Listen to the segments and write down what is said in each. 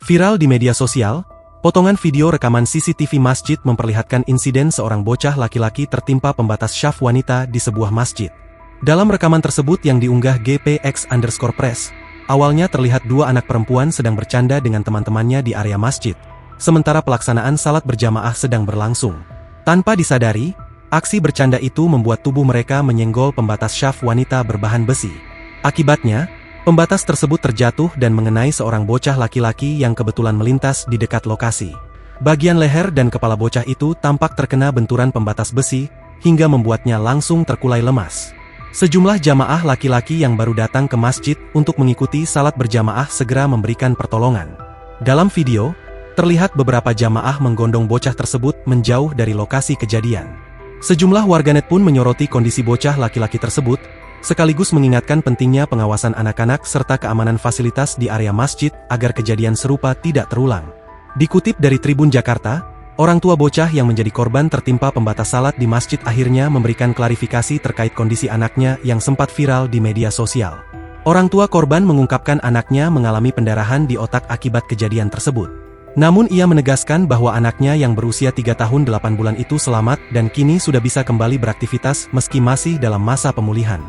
Viral di media sosial, potongan video rekaman CCTV masjid memperlihatkan insiden seorang bocah laki-laki tertimpa pembatas syaf wanita di sebuah masjid. Dalam rekaman tersebut yang diunggah GPX_press, awalnya terlihat dua anak perempuan sedang bercanda dengan teman-temannya di area masjid, sementara pelaksanaan salat berjamaah sedang berlangsung. Tanpa disadari, aksi bercanda itu membuat tubuh mereka menyenggol pembatas syaf wanita berbahan besi. Akibatnya, pembatas tersebut terjatuh dan mengenai seorang bocah laki-laki yang kebetulan melintas di dekat lokasi. Bagian leher dan kepala bocah itu tampak terkena benturan pembatas besi, hingga membuatnya langsung terkulai lemas. Sejumlah jamaah laki-laki yang baru datang ke masjid untuk mengikuti salat berjamaah segera memberikan pertolongan. Dalam video, terlihat beberapa jamaah menggondong bocah tersebut menjauh dari lokasi kejadian. Sejumlah warganet pun menyoroti kondisi bocah laki-laki tersebut, sekaligus mengingatkan pentingnya pengawasan anak-anak serta keamanan fasilitas di area masjid agar kejadian serupa tidak terulang. Dikutip dari Tribun Jakarta, orang tua bocah yang menjadi korban tertimpa pembatas salat di masjid akhirnya memberikan klarifikasi terkait kondisi anaknya yang sempat viral di media sosial. Orang tua korban mengungkapkan anaknya mengalami pendarahan di otak akibat kejadian tersebut. Namun ia menegaskan bahwa anaknya yang berusia 3 tahun 8 bulan itu selamat dan kini sudah bisa kembali beraktivitas meski masih dalam masa pemulihan.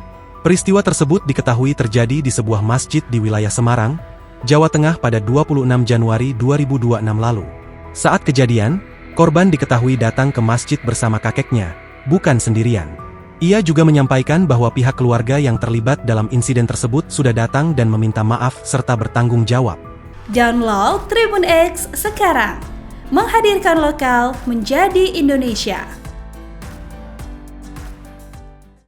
Peristiwa tersebut diketahui terjadi di sebuah masjid di wilayah Semarang, Jawa Tengah pada 26 Januari 2026 lalu. Saat kejadian, korban diketahui datang ke masjid bersama kakeknya, bukan sendirian. Ia juga menyampaikan bahwa pihak keluarga yang terlibat dalam insiden tersebut sudah datang dan meminta maaf serta bertanggung jawab. Download Tribun X sekarang, menghadirkan lokal menjadi Indonesia.